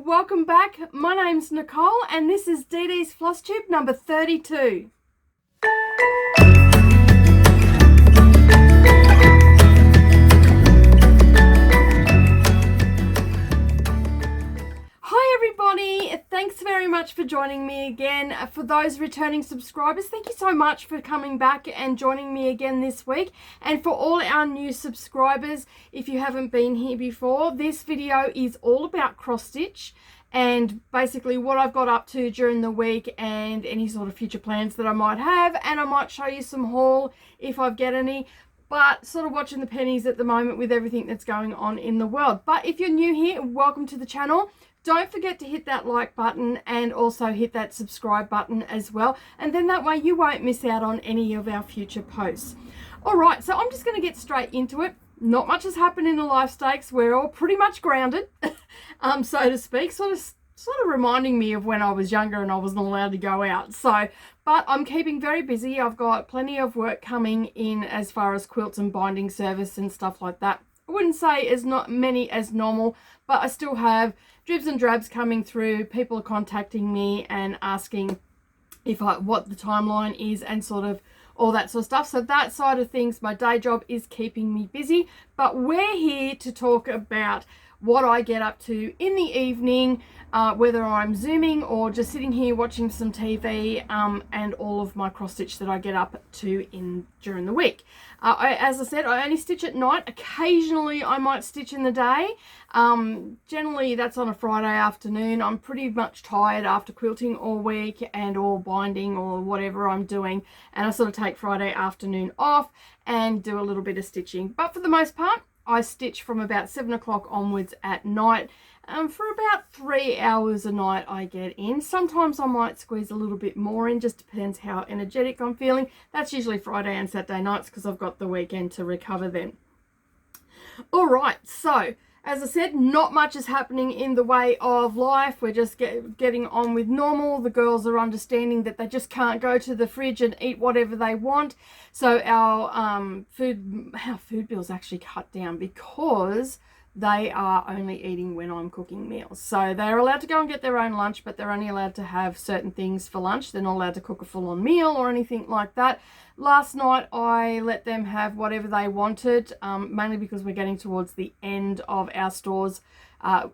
welcome back. My name's Nicole and this is DDsFlosstube number 32. Hi everybody, thanks very much for joining me again. For those returning subscribers, thank you so much for coming back and joining me again this week. And for all our new subscribers, if you haven't been here before, this video is all about cross stitch and basically what I've got up to during the week and any sort of future plans that I might have, and I might show you some haul if I get any. But sort of watching the pennies at the moment with everything that's going on in the world. But if you're new here, welcome to the channel. Don't forget to hit that like button and also hit that subscribe button as well. And then that way you won't miss out on any of our future posts. All right, so I'm just going to get straight into it. Not much has happened in the life stakes. We're all pretty much grounded, so to speak. Sort of reminding me of when I was younger and I wasn't allowed to go out. So, but I'm keeping very busy. I've got plenty of work coming in as far as quilts and binding service and stuff like that. I wouldn't say as not many as normal, but I still have dribs and drabs coming through. People are contacting me and asking what the timeline is and sort of all that sort of stuff. So that side of things, my day job is keeping me busy, but we're here to talk about what I get up to in the evening, whether I'm zooming or just sitting here watching some TV, and all of my cross stitch that I get up to during the week. As I said, I only stitch at night. Occasionally I might stitch in the day. Generally that's on a Friday afternoon. I'm pretty much tired after quilting all week and or binding or whatever I'm doing, and I sort of take Friday afternoon off and do a little bit of stitching. But for the most part, I stitch from about 7 o'clock onwards at night. For about 3 hours a night I get in. Sometimes I might squeeze a little bit more in, just depends how energetic I'm feeling. That's usually Friday and Saturday nights because I've got the weekend to recover then. All right, so as I said, not much is happening in the way of life. We're just getting on with normal. The girls are understanding that they just can't go to the fridge and eat whatever they want. So our food bill's actually cut down because they are only eating when I'm cooking meals. So they're allowed to go and get their own lunch, but they're only allowed to have certain things for lunch. They're not allowed to cook a full-on meal or anything like that. Last night I let them have whatever they wanted, mainly because we're getting towards the end of our stores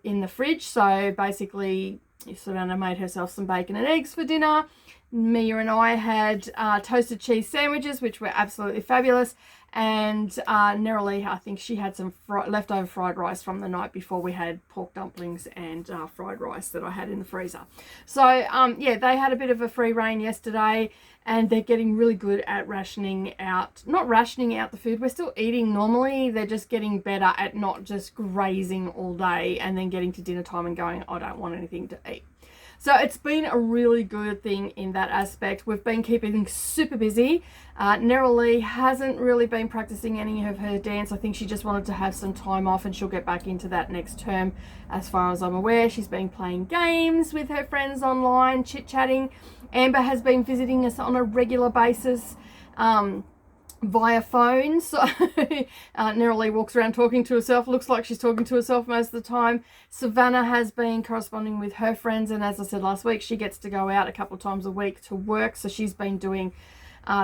in the fridge. So basically Savannah made herself some bacon and eggs for dinner. Mia and I had toasted cheese sandwiches, which were absolutely fabulous. And Nerily, I think she had some leftover fried rice from the night before. We had pork dumplings and fried rice that I had in the freezer. So yeah, they had a bit of a free reign yesterday, and they're getting really good at rationing out, not rationing out the food. We're still eating normally. They're just getting better at not just grazing all day and then getting to dinner time and going, I don't want anything to eat. So it's been a really good thing in that aspect. We've been keeping super busy. Nerily hasn't really been practicing any of her dance. I think she just wanted to have some time off and she'll get back into that next term as far as I'm aware. She's been playing games with her friends online, chit-chatting. Amber has been visiting us on a regular basis via phone. So Nerily walks around talking to herself, looks like she's talking to herself most of the time. Savannah has been corresponding with her friends, and as I said last week, she gets to go out a couple of times a week to work, so she's been doing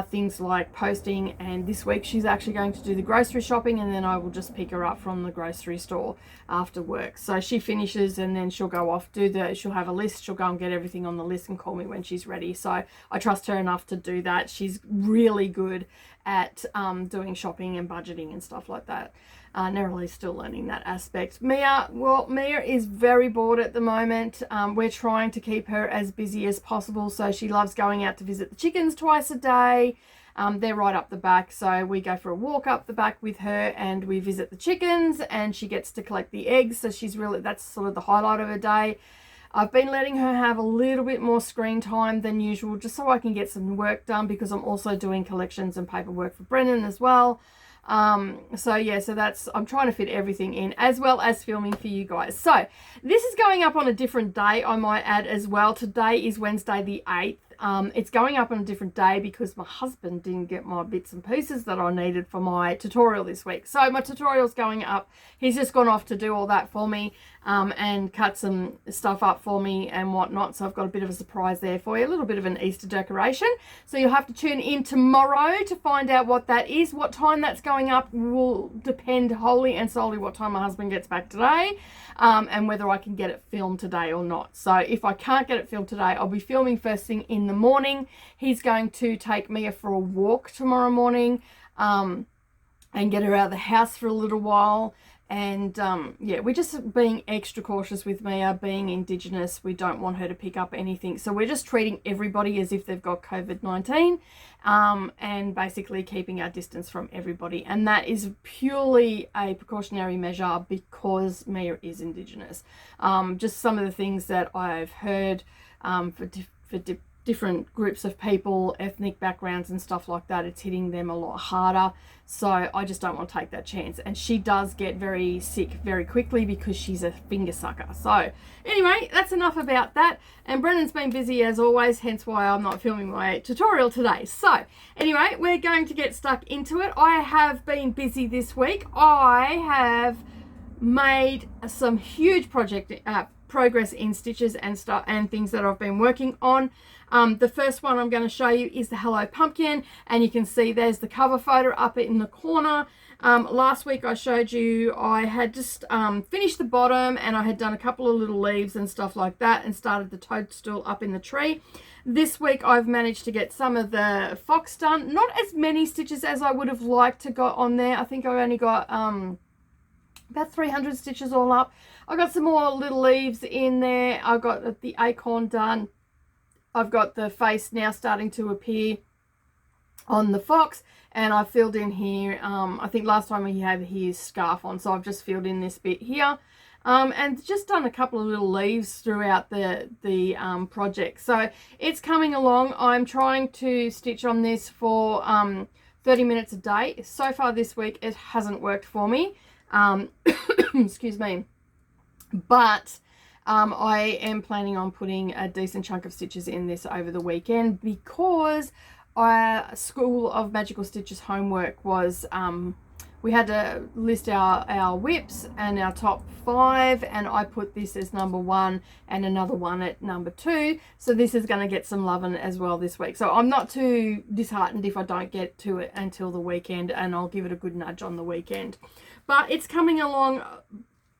things like posting, and this week she's actually going to do the grocery shopping, and then I will just pick her up from the grocery store after work. So she finishes and then she'll go off, she'll have a list, she'll go and get everything on the list and call me when she's ready. So I trust her enough to do that. She's really good at doing shopping and budgeting and stuff like that. Nerily's still learning that aspect. Mia is very bored at the moment. We're trying to keep her as busy as possible, so she loves going out to visit the chickens twice a day. They're right up the back, so we go for a walk up the back with her and we visit the chickens, and she gets to collect the eggs. So that's sort of the highlight of her day. I've been letting her have a little bit more screen time than usual, just so I can get some work done, because I'm also doing collections and paperwork for Brennan as well. So yeah, I'm trying to fit everything in, as well as filming for you guys. So this is going up on a different day, I might add as well. Today is Wednesday the 8th. It's going up on a different day because my husband didn't get my bits and pieces that I needed for my tutorial this week. So my tutorial's going up. He's just gone off to do all that for me. and cut some stuff up for me and whatnot. So I've got a bit of a surprise there for you, a little bit of an Easter decoration. So you'll have to tune in tomorrow to find out what that is. What time that's going up will depend wholly and solely what time my husband gets back today, and whether I can get it filmed today or not. So if I can't get it filmed today, I'll be filming first thing in the morning. He's going to take Mia for a walk tomorrow morning, and get her out of the house for a little while. And yeah, we're just being extra cautious with Mia being Indigenous. We don't want her to pick up anything, so we're just treating everybody as if they've got COVID-19, and basically keeping our distance from everybody. And that is purely a precautionary measure because Mia is Indigenous. Just some of the things that I've heard for different groups of people, ethnic backgrounds and stuff like that, it's hitting them a lot harder. So I just don't want to take that chance. And she does get very sick very quickly because she's a finger sucker. So anyway, that's enough about that. And Brennan's been busy as always, hence why I'm not filming my tutorial today. So anyway, we're going to get stuck into it. I have been busy this week. I have made some huge progress in stitches and stuff and things that I've been working on. The first one I'm going to show you is the Hello Pumpkin, and you can see there's the cover photo up in the corner. Last week I showed you I had just finished the bottom, and I had done a couple of little leaves and stuff like that and started the toadstool up in the tree. This week I've managed to get some of the fox done. Not as many stitches as I would have liked to got on there. I think I only got about 300 stitches all up. I got some more little leaves in there. I got the acorn done. I've got the face now starting to appear on the fox, and I filled in here. I think last time he had his scarf on, so I've just filled in this bit here, and just done a couple of little leaves throughout the project. So it's coming along. I'm trying to stitch on this for 30 minutes a day. So far this week it hasn't worked for me. Excuse me, but I am planning on putting a decent chunk of stitches in this over the weekend, because our School of Magical Stitches homework was we had to list our whips and our top 5, and I put this as number 1 and another one at number 2. So this is going to get some loving as well this week. So I'm not too disheartened if I don't get to it until the weekend, and I'll give it a good nudge on the weekend. But it's coming along.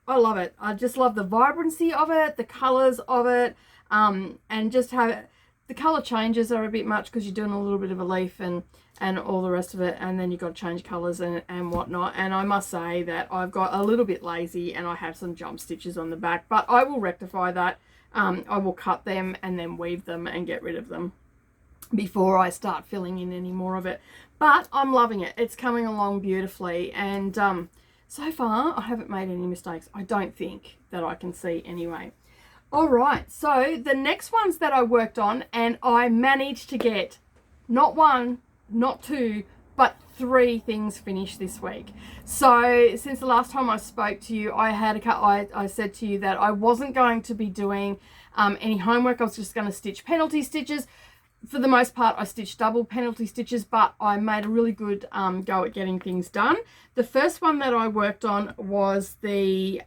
I love it. I just love the vibrancy of it, the colors of it, and just have it. The color changes are a bit much because you're doing a little bit of a leaf and all the rest of it, and then you've got to change colors and whatnot. And I must say that I've got a little bit lazy and I have some jump stitches on the back, but I will rectify that. I will cut them and then weave them and get rid of them before I start filling in any more of it. But I'm loving it. It's coming along beautifully, and so far I haven't made any mistakes. I don't think that I can see anyway. All right, so the next ones that I worked on, and I managed to get not 1, not 2, but 3 things finished this week. So since the last time I spoke to you, I said to you that I wasn't going to be doing any homework. I was just going to stitch penalty stitches. For the most part, I stitched double penalty stitches, but I made a really good go at getting things done. The first one that I worked on was the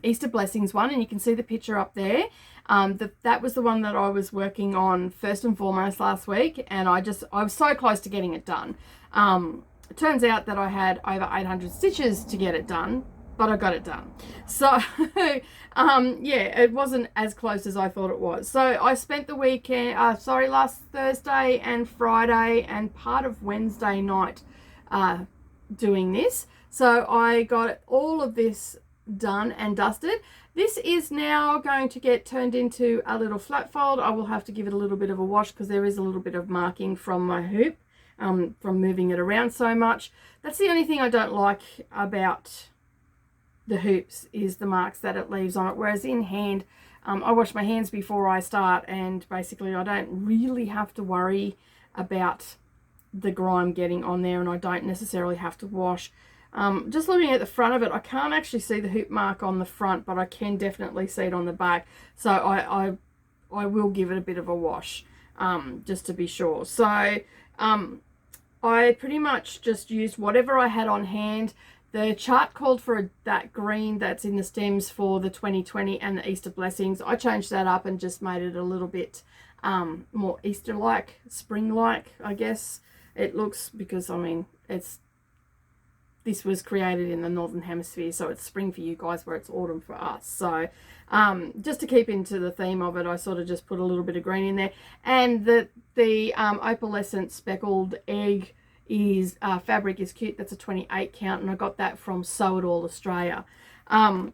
Easter Blessings one, and you can see the picture up there. That was the one that I was working on first and foremost last week, and I was so close to getting it done. It turns out that I had over 800 stitches to get it done, but I got it done. So yeah, it wasn't as close as I thought it was. So I spent the weekend, last Thursday and Friday and part of Wednesday night doing this. So I got all of this done and dusted. This is now going to get turned into a little flat fold. I will have to give it a little bit of a wash because there is a little bit of marking from my hoop from moving it around so much. That's the only thing I don't like about the hoops, is the marks that it leaves on it, whereas in hand I wash my hands before I start, and basically I don't really have to worry about the grime getting on there, and I don't necessarily have to wash. Just looking at the front of it, I can't actually see the hoop mark on the front, but I can definitely see it on the back, so I will give it a bit of a wash just to be sure. So I pretty much just used whatever I had on hand. The chart called for that green that's in the stems for the 2020 and the Easter blessings. I changed that up and just made it a little bit more Easter-like, spring-like, I guess it looks, because I mean this was created in the Northern Hemisphere, so it's spring for you guys where it's autumn for us. So just to keep into the theme of it, I sort of just put a little bit of green in there. And the opalescent speckled egg is fabric is cute. That's a 28 count, and I got that from Sew It All Australia. I'm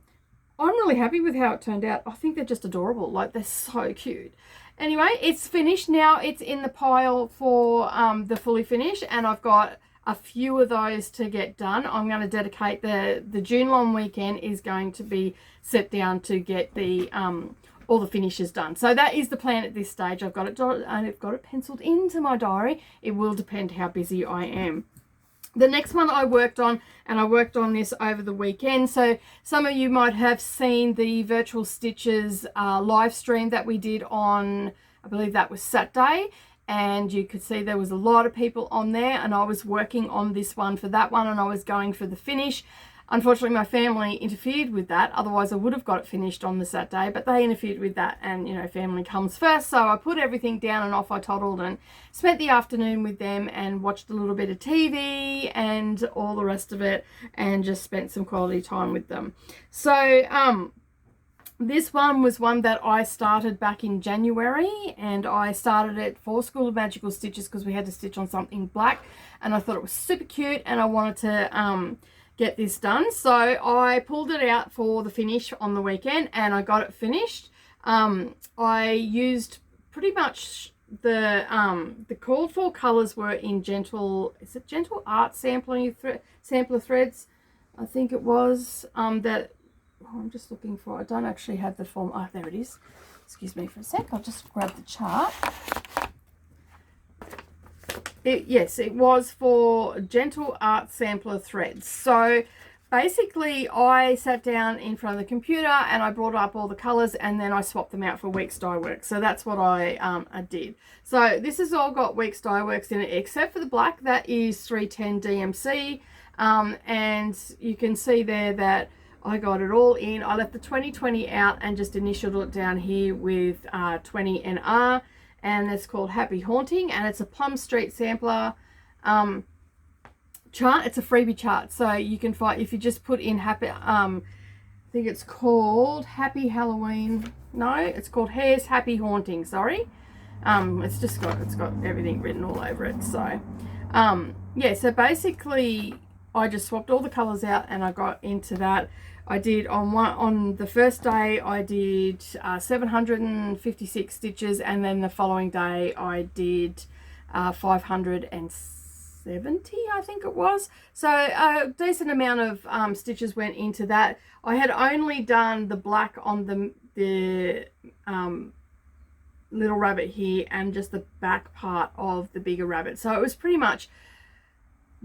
really happy with how it turned out. I think they're just adorable. Like, they're so cute. Anyway, it's finished now. It's in the pile for the fully finished, and I've got a few of those to get done. I'm going to dedicate the June long weekend is going to be set down to get the all the finishes done. So that is the plan at this stage. I've got it penciled into my diary. It will depend how busy I am. The next one I worked on, and I worked on this over the weekend. So some of you might have seen the Virtual Stitches live stream that we did on, I believe that was Saturday. And you could see there was a lot of people on there, and I was working on this one for that one, and I was going for the finish. Unfortunately, my family interfered with that. Otherwise, I would have got it finished on the Saturday, but they interfered with that, and, you know, family comes first. So I put everything down and off I toddled and spent the afternoon with them and watched a little bit of TV and all the rest of it, and just spent some quality time with them. So, this one was one that I started back in January, and I started it for School of Magical Stitches because we had to stitch on something black, and I thought it was super cute, and I wanted to get this done. So I pulled it out for the finish on the weekend, and I got it finished. I used pretty much the called for colors were in Gentle Art sampler threads, I think it was, that I'm just looking for. I don't actually have the form. Oh, there it is. Excuse me for a sec. I'll just grab the chart. Yes, it was for Gentle Art Sampler threads. So basically, I sat down in front of the computer and I brought up all the colors, and then I swapped them out for Weeks Dye Works. So that's what I did. So this has all got Weeks Dye Works in it, except for the black. That is 310 DMC. And you can see there that I got it all in. I left the 2020 out and just initialed it down here with 20 NR, and it's called Happy Haunting, and it's a Plum Street sampler chart. It's a freebie chart, so you can find, if you just put in happy, I think it's called Happy Halloween. No, it's called Hare's Happy Haunting. Sorry, it's got everything written all over it. So yeah, so basically I just swapped all the colors out and I got into that. I did on the first day I did 756 stitches, and then the following day I did 570, I think it was. So a decent amount of stitches went into that. I had only done the black on the little rabbit here and just the back part of the bigger rabbit. So it was pretty much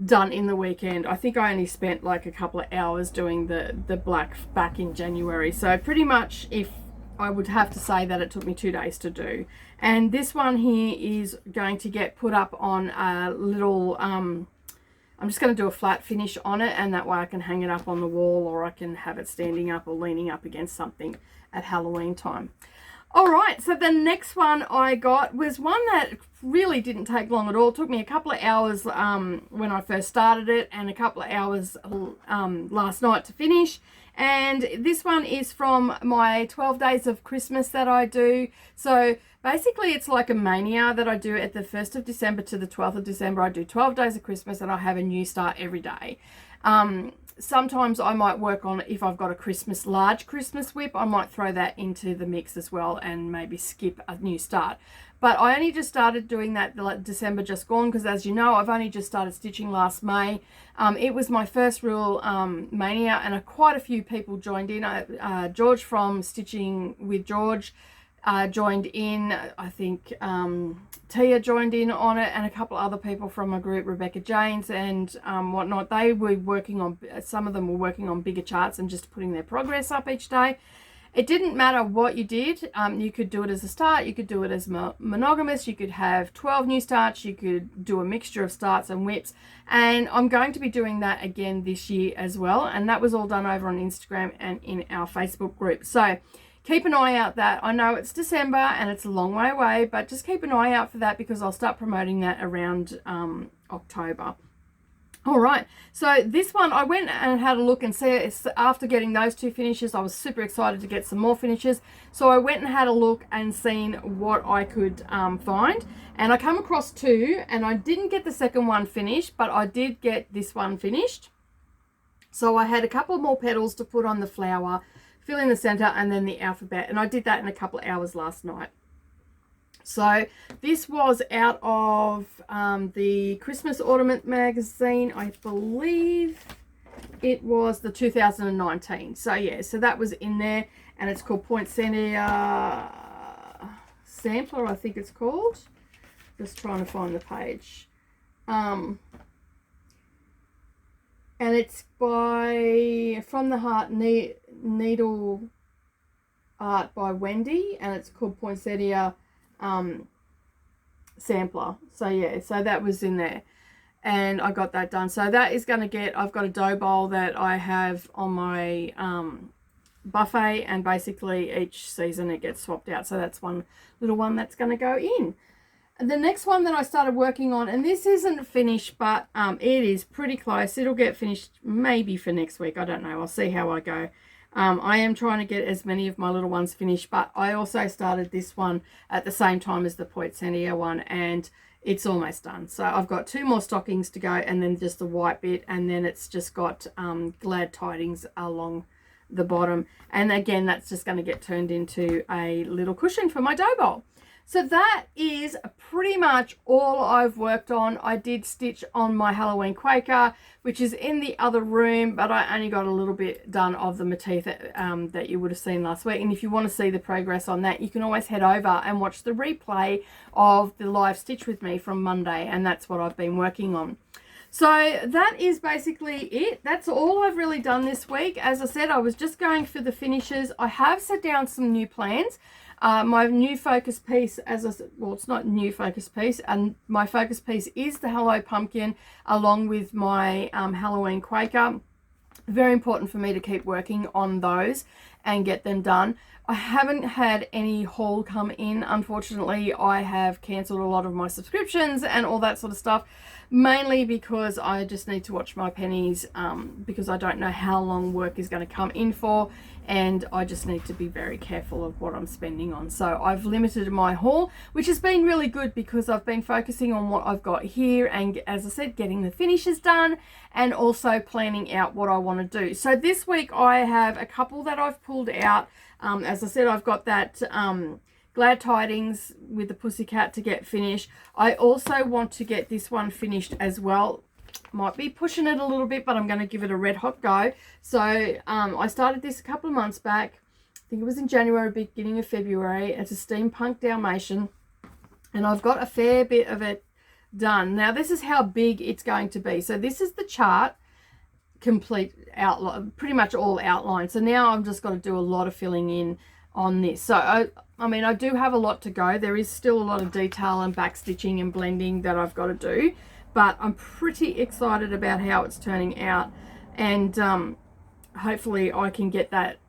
done in the weekend. I think I only spent like a couple of hours doing the black back in January. So pretty much, if I would have to say that it took me 2 days to do. And this one here is going to get put up on a little, I'm just going to do a flat finish on it, and that way I can hang it up on the wall, or I can have it standing up or leaning up against something at Halloween time. All right, so the next one I got was one that really didn't take long at all. It took me a couple of hours when I first started it, and a couple of hours last night to finish. And this one is from my 12 days of Christmas that I do. So basically it's like a mania that I do at the 1st of December to the 12th of December. I do 12 days of Christmas, and I have a new start every day. Sometimes I might work on, if I've got a large Christmas whip, I might throw that into the mix as well and maybe skip a new start. But I only just started doing that December just gone, because as you know, I've only just started stitching last May. It was my first real mania, and quite a few people joined in. George from Stitching with George joined in. I think Tia joined in on it, and a couple other people from my group, Rebecca Janes and whatnot. They were working on, some of them were working on bigger charts and just putting their progress up each day. it didn't matter what you did. You could do it as a start, you could do it as monogamous, you could have 12 new starts, you could do a mixture of starts and whips, and I'm going to be doing that again this year as well, and that was all done over on Instagram and in our Facebook group. So keep an eye out that. I know it's December and it's a long way away, but just keep an eye out for that because I'll start promoting that around October. All right, so this one I went and had a look and see. After getting those 2 finishes, I was super excited to get some more finishes. So I went and had a look and seen what I could find, and I come across 2, and I didn't get the second one finished, but I did get this one finished. So I had a couple more petals to put on the flower, fill in the center, and then the alphabet, and I did that in a couple of hours last night. So this was out of the Christmas Ornament magazine. I believe it was the 2019. So yeah, so that was in there, and it's called Poinsettia Sampler, I think it's called. Just trying to find the page. And it's by From the Heart Needle Art by Wendy, and it's called Poinsettia Sampler. So yeah, so that was in there, and I got that done. So that is going to get, I've got a dough bowl that I have on my buffet, and basically each season it gets swapped out. So that's one little one that's going to go in. And the next one that I started working on, and this isn't finished, but it is pretty close. It'll get finished maybe for next week. I don't know. I'll see how I go. I am trying to get as many of my little ones finished, but I also started this one at the same time as the Poinsettia one, and it's almost done. So I've got 2 more stockings to go, and then just the white bit, and then it's just got glad tidings along the bottom. And again, that's just going to get turned into a little cushion for my dough bowl. So that is pretty much all I've worked on. I did stitch on my Halloween Quaker, which is in the other room, but I only got a little bit done of the motif that you would have seen last week. And if you want to see the progress on that, you can always head over and watch the replay of the live stitch with me from Monday, and that's what I've been working on. So that is basically it. That's all I've really done this week. As I said, I was just going for the finishes. I have set down some new plans. My new focus piece, as I said, well, it's not a new focus piece, and my focus piece is the Hello Pumpkin along with my Halloween Quaker. Very important for me to keep working on those and get them done. I haven't had any haul come in. Unfortunately, I have cancelled a lot of my subscriptions and all that sort of stuff, mainly because I just need to watch my pennies because I don't know how long work is going to come in for, and I just need to be very careful of what I'm spending on. So I've limited my haul, which has been really good because I've been focusing on what I've got here, and as I said, getting the finishes done and also planning out what I want to do. So this week I have a couple that I've pulled out. As I said, I've got that Glad Tidings with the Pussycat to get finished. I also want to get this one finished as well. Might be pushing it a little bit, but I'm going to give it a red hot go. So I started this a couple of months back. I think it was in January, beginning of February. It's a steampunk Dalmatian, and I've got a fair bit of it done. Now this is how big it's going to be. So this is the chart, complete outline, pretty much all outlined. So now I've just got to do a lot of filling in on this. So I mean, I do have a lot to go. There is still a lot of detail and back stitching and blending that I've got to do, but I'm pretty excited about how it's turning out, and hopefully I can get that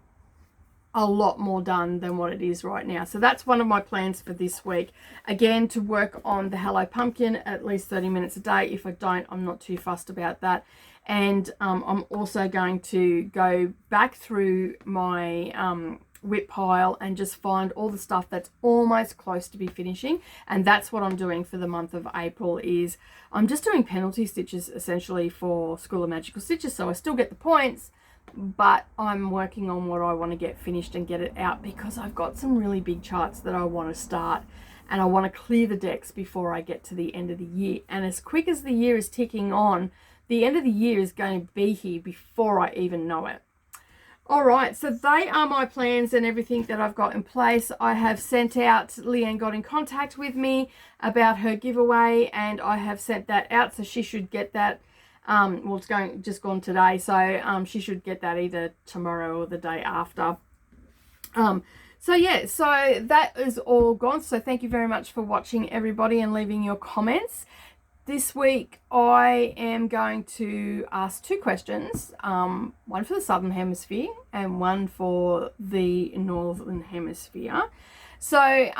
a lot more done than what it is right now. So that's one of my plans for this week. Again, to work on the Hello Pumpkin at least 30 minutes a day. If I don't, I'm not too fussed about that. And I'm also going to go back through my whip pile and just find all the stuff that's almost close to be finishing. And that's what I'm doing for the month of April. Is I'm just doing penalty stitches essentially for School of Magical Stitches, so I still get the points, but I'm working on what I want to get finished and get it out, because I've got some really big charts that I want to start, and I want to clear the decks before I get to the end of the year. And as quick as the year is ticking on, the end of the year is going to be here before I even know it. All right, so they are my plans and everything that I've got in place. I have sent out, Leanne got in contact with me about her giveaway, and I have sent that out, so she should get that. Well, it's just gone today, so she should get that either tomorrow or the day after. So yeah, so that is all gone. So thank you very much for watching, everybody, and leaving your comments. This week I am going to ask 2 questions, one for the Southern Hemisphere and one for the Northern Hemisphere. So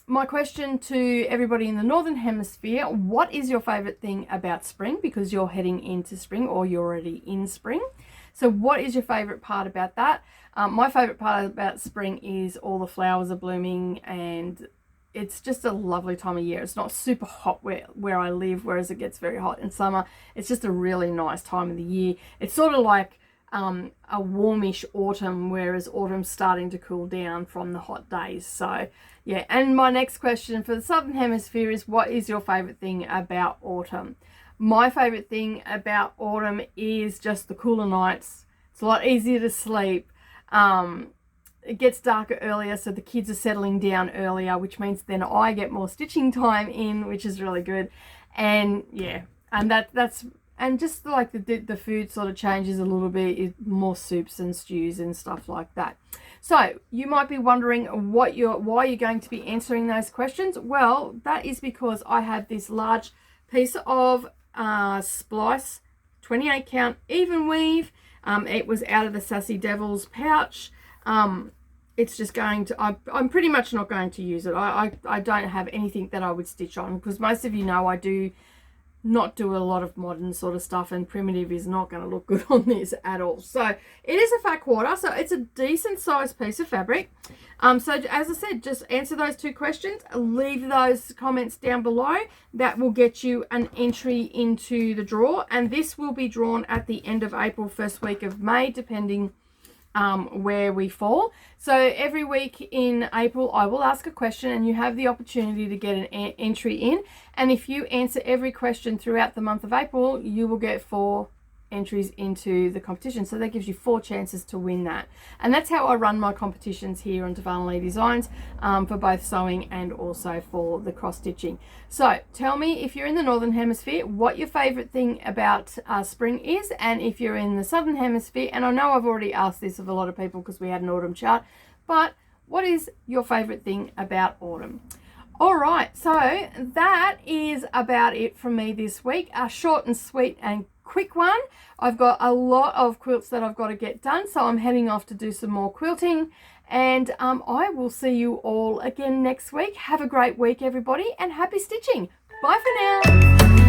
my question to everybody in the Northern Hemisphere: what is your favorite thing about spring? Because you're heading into spring, or you're already in spring. So what is your favorite part about that? My favorite part about spring is all the flowers are blooming, and it's just a lovely time of year. It's not super hot where I live, whereas it gets very hot in summer. It's just a really nice time of the year. It's sort of like a warmish autumn, whereas autumn's starting to cool down from the hot days. So yeah, and my next question for the Southern Hemisphere is: what is your favorite thing about autumn? My favorite thing about autumn is just the cooler nights. It's a lot easier to sleep. It gets darker earlier, so the kids are settling down earlier, which means then I get more stitching time in, which is really good. And yeah, and that's and just like the food sort of changes a little bit, more soups and stews and stuff like that. So you might be wondering why you're going to be answering those questions. Well, that is because I have this large piece of splice 28 count even weave. It was out of the Sassy Devils pouch. It's just going to, I'm pretty much not going to use it. I don't have anything that I would stitch on, because most of you know I do not do a lot of modern sort of stuff, and primitive is not going to look good on this at all. So it is a fat quarter, so it's a decent sized piece of fabric. So as I said, just answer those 2 questions, leave those comments down below. That will get you an entry into the draw, and this will be drawn at the end of April, first week of May, depending where we fall. So every week in April I will ask a question, and you have the opportunity to get an entry in, and if you answer every question throughout the month of April, you will get 4 entries into the competition. So that gives you 4 chances to win that. And that's how I run my competitions here on Darvanalee Designs, for both sewing and also for the cross stitching. So tell me, if you're in the Northern Hemisphere, what your favorite thing about spring is, and if you're in the Southern Hemisphere, and I know I've already asked this of a lot of people because we had an autumn chart, but what is your favorite thing about autumn? All right, so that is about it from me this week. A short and sweet and quick one. I've got a lot of quilts that I've got to get done, so I'm heading off to do some more quilting, and I will see you all again next week. Have a great week, everybody, and happy stitching. Bye for now.